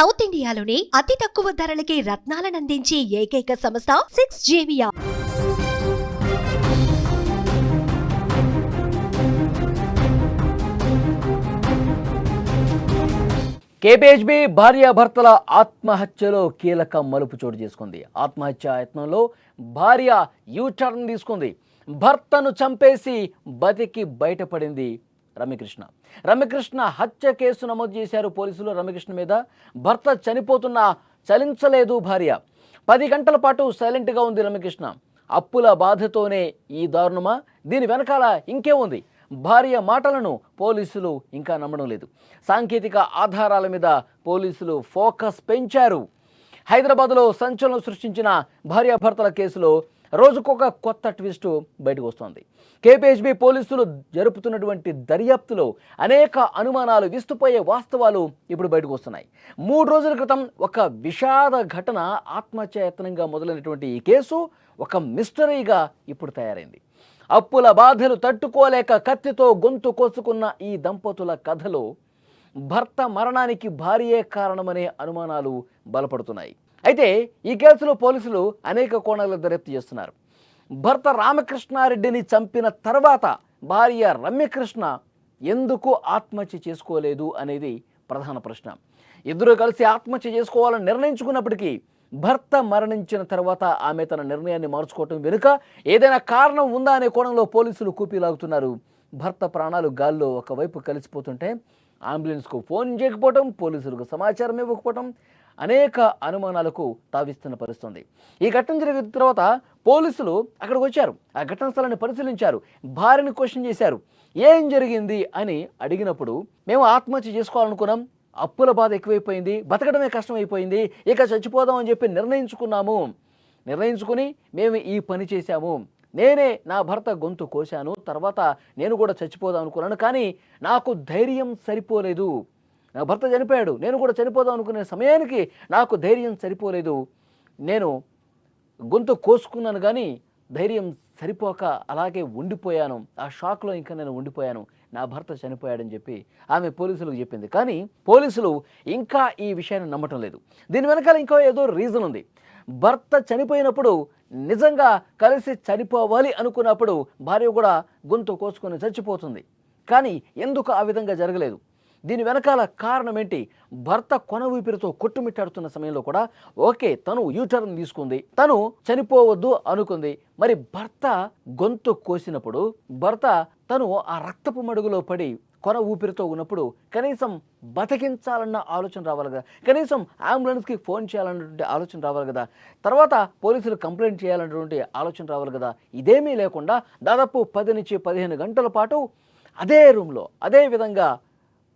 South ఇండియాలోని అతి తక్కువ ధరలకి రత్నాలనందించే ఏకైక సంస్థ 6JVR. కేపీహెచ్బీ భార్యాభర్తల ఆత్మహత్యలో కీలక మలుపు చోటు చేసుకుంది. ఆత్మహత్య యత్నంలో భార్య యూటర్న్ తీసుకుంది. భర్తను చంపేసి బతికి బయటపడింది రమ్యకృష్ణ హత్య కేసు నమోదు చేశారు పోలీసులు. రమ్యకృష్ణ మీద భర్త చనిపోతున్నా చలించలేదు భార్య. 10 గంటల పాటు సైలెంట్గా ఉంది రమ్యకృష్ణ. అప్పుల బాధతోనే ఈ దారుణమా? దీని వెనకాల ఇంకే ఉంది? భార్య మాటలను పోలీసులు ఇంకా నమ్మడం లేదు. సాంకేతిక ఆధారాల మీద పోలీసులు ఫోకస్ పెంచారు. హైదరాబాద్లో సంచలనం సృష్టించిన భార్యాభర్తల కేసులో రోజుకొక కొత్త ట్విస్ట్ బయటకు వస్తోంది. కేపీహెచ్బీ పోలీసులు జరుపుతున్నటువంటి దర్యాప్తులో అనేక అనుమానాలు, విస్తుపోయే వాస్తవాలు ఇప్పుడు బయటకు వస్తున్నాయి. 3 రోజుల క్రితం ఒక విషాద ఘటన ఆత్మహత్యాయత్నంగా మొదలైనటువంటి ఈ కేసు ఒక మిస్టరీగా ఇప్పుడు తయారైంది. అప్పుల బాధలు తట్టుకోలేక కత్తితో గొంతు కోసుకున్న ఈ దంపతుల కథలో భర్త మరణానికి భార్యే కారణమనే అనుమానాలు బలపడుతున్నాయి. అయితే ఈ కేసులో పోలీసులు అనేక కోణాల దర్యాప్తు చేస్తున్నారు. భర్త రామకృష్ణారెడ్డిని చంపిన తర్వాత భార్య రమ్యకృష్ణ ఎందుకు ఆత్మహత్య చేసుకోలేదు అనేది ప్రధాన ప్రశ్న. ఇద్దరు కలిసి ఆత్మహత్య చేసుకోవాలని నిర్ణయించుకున్నప్పటికీ భర్త మరణించిన తర్వాత ఆమె తన నిర్ణయాన్ని మార్చుకోవటం వెనుక ఏదైనా కారణం ఉందా అనే కోణంలో పోలీసులు కూపీలాగుతున్నారు. భర్త ప్రాణాలు గాల్లో ఒకవైపు కలిసిపోతుంటే అంబులెన్స్కు ఫోన్ చేయకపోవటం, పోలీసులకు సమాచారం ఇవ్వకపోవటం అనేక అనుమానాలకు తావిస్తున్న పరిస్థితుంది. ఈ ఘటన జరిగిన తర్వాత పోలీసులు అక్కడికి వచ్చారు. ఆ ఘటన స్థలాన్ని పరిశీలించారు. భార్యని క్వశ్చన్ చేశారు. ఏం జరిగింది అని అడిగినప్పుడు, మేము ఆత్మహత్య చేసుకోవాలనుకున్నాం, అప్పుల బాధ ఎక్కువైపోయింది, బతకడమే కష్టమైపోయింది, ఇక చచ్చిపోదాం అని చెప్పి నిర్ణయించుకుని మేము ఈ పని చేశాము. నేనే నా భర్త గొంతు కోశాను, తర్వాత నేను కూడా చచ్చిపోదాం అనుకున్నాను, కానీ నాకు ధైర్యం సరిపోలేదు. నా భర్త చనిపోయాడు, నేను కూడా చనిపోదాం అనుకునే సమయానికి నాకు ధైర్యం సరిపోలేదు. నేను గొంతు కోసుకున్నాను కానీ ధైర్యం సరిపోక అలాగే ఉండిపోయాను. ఆ షాక్లో ఇంకా నేను ఉండిపోయాను. నా భర్త చనిపోయాడని చెప్పి ఆమె పోలీసులకు చెప్పింది. కానీ పోలీసులు ఇంకా ఈ విషయాన్ని నమ్మటం లేదు. దీని వెనకాల ఇంకో ఏదో రీజన్ ఉంది. భర్త చనిపోయినప్పుడు నిజంగా కలిసి చనిపోవాలి అనుకున్నప్పుడు భార్య కూడా గొంతు కోసుకొని చచ్చిపోతుంది. కానీ ఎందుకు ఆ విధంగా జరగలేదు? దీని వెనకాల కారణం ఏంటి? భర్త కొన ఊపిరితో కొట్టుమిట్టాడుతున్న సమయంలో కూడా ఓకే, తను యూటర్న్ తీసుకుంది, తను చనిపోవద్దు అనుకుంది. మరి భర్త గొంతు కోసినప్పుడు తను ఆ రక్తపు మడుగులో పడి కొన ఊపిరితో ఉన్నప్పుడు కనీసం బతికించాలన్న ఆలోచన రావాలి కదా, కనీసం అంబులెన్స్కి ఫోన్ చేయాలన్నటువంటి ఆలోచన రావాలి కదా, తర్వాత పోలీసులు కంప్లైంట్ చేయాలన్నటువంటి ఆలోచన రావాలి కదా. ఇదేమీ లేకుండా దాదాపు 10 నుంచి 15 గంటల పాటు అదే రూమ్లో అదే విధంగా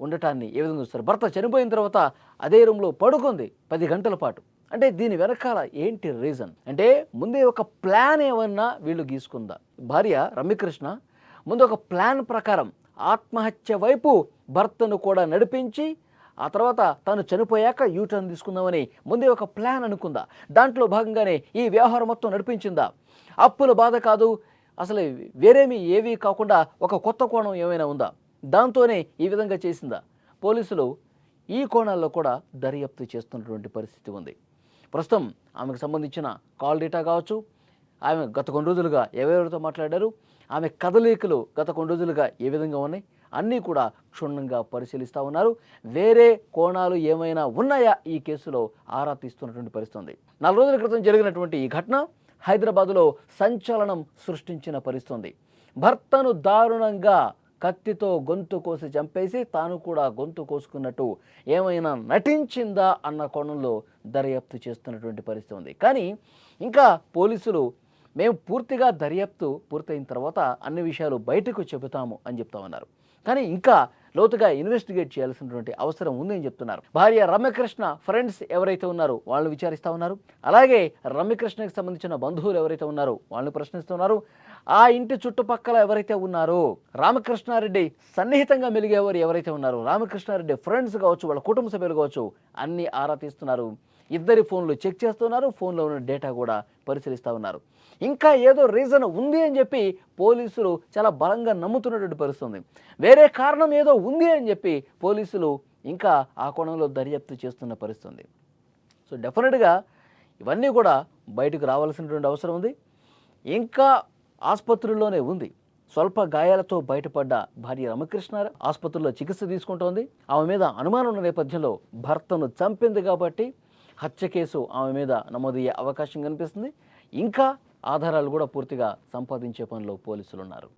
ఉండటాన్ని ఏ విధంగా చూస్తారు? భర్త చనిపోయిన తర్వాత అదే రూమ్లో పడుకుంది 10 గంటల పాటు. అంటే దీని వెనకాల ఏంటి రీజన్? అంటే ముందే ఒక ప్లాన్ ఏమన్నా వీళ్ళు గీసుకుందా? భార్య రమ్యకృష్ణ ముందు ఒక ప్లాన్ ప్రకారం ఆత్మహత్య వైపు భర్తను కూడా నడిపించి ఆ తర్వాత తను చనిపోయాక యూటర్న్ తీసుకుందామని ముందే ఒక ప్లాన్ అనుకుందా? దాంట్లో భాగంగానే ఈ వ్యవహారం మొత్తం నడిపించిందా? అప్పుల బాధ కాదు, అసలు వేరేమీ ఏవీ కాకుండా ఒక కొత్త కోణం ఏమైనా ఉందా? దాంతోనే ఈ విధంగా చేసిందా? పోలీసులు ఈ కోణాల్లో కూడా దర్యాప్తు చేస్తున్నటువంటి పరిస్థితి ఉంది. ప్రస్తుతం ఆమెకు సంబంధించిన కాల్ డేటా కావచ్చు, ఆమె గత కొన్ని రోజులుగా ఎవరెవరితో మాట్లాడారు, ఆమె కదలికలు గత కొన్ని రోజులుగా ఏ విధంగా ఉన్నాయి అన్నీ కూడా క్షుణ్ణంగా పరిశీలిస్తూ ఉన్నారు. వేరే కోణాలు ఏమైనా ఉన్నాయా ఈ కేసులో ఆరా తీస్తున్నటువంటి పరిస్థితి ఉంది. 4 రోజుల క్రితం జరిగినటువంటి ఈ ఘటన హైదరాబాదులో సంచలనం సృష్టించిన పరిస్థితి. భర్తను దారుణంగా కత్తితో గొంతు కోసి చంపేసి తాను కూడా గొంతు కోసుకున్నట్టు ఏమైనా నటించిందా అన్న కోణంలో దర్యాప్తు చేస్తున్నటువంటి పరిస్థితి ఉంది. కానీ ఇంకా పోలీసులు మేము పూర్తిగా దర్యాప్తు పూర్తయిన తర్వాత అన్ని విషయాలు బయటకు చెబుతాము అని చెప్తా ఉన్నారు. కానీ ఇంకా లోతుగా ఇన్వెస్టిగేట్ చేయాల్సినటువంటి అవసరం ఉందని చెప్తున్నారు. భార్య రమ్యకృష్ణ ఫ్రెండ్స్ ఎవరైతే ఉన్నారో వాళ్ళని విచారిస్తూ ఉన్నారు. అలాగే రమ్యకృష్ణకి సంబంధించిన బంధువులు ఎవరైతే ఉన్నారో వాళ్ళని ప్రశ్నిస్తున్నారు. ఆ ఇంటి చుట్టుపక్కల ఎవరైతే ఉన్నారో రామకృష్ణారెడ్డి సన్నిహితంగా మెలిగేవారు ఎవరైతే ఉన్నారో రామకృష్ణారెడ్డి ఫ్రెండ్స్ కావచ్చు, వాళ్ళ కుటుంబ సభ్యులు కావచ్చు, అన్ని ఆరా తీస్తున్నారు. ఇద్దరి ఫోన్లు చెక్ చేస్తున్నారు. ఫోన్లో ఉన్న డేటా కూడా పరిశీలిస్తూ ఉన్నారు. ఇంకా ఏదో రీజన్ ఉంది అని చెప్పి పోలీసులు చాలా బలంగా నమ్ముతున్నటువంటి పరిస్థితి ఉంది. వేరే కారణం ఏదో ఉంది అని చెప్పి పోలీసులు ఇంకా ఆ కోణంలో దర్యాప్తు చేస్తున్న పరిస్థితి ఉంది. సో డెఫినెట్గా ఇవన్నీ కూడా బయటకు రావాల్సినటువంటి అవసరం ఉంది. ఇంకా ఆసుపత్రుల్లోనే ఉంది. స్వల్ప గాయాలతో బయటపడ్డ భార్య రమకృష్ణ ఆసుపత్రిలో చికిత్స తీసుకుంటోంది. ఆమె మీద అనుమానం ఉన్న నేపథ్యంలో భర్తను చంపింది కాబట్టి హత్య కేసు ఆమె మీద నమోదయ్యే అవకాశం కనిపిస్తుంది. ఇంకా ఆధారాలు కూడా పూర్తిగా సంపాదించే పనిలో పోలీసులు ఉన్నారు.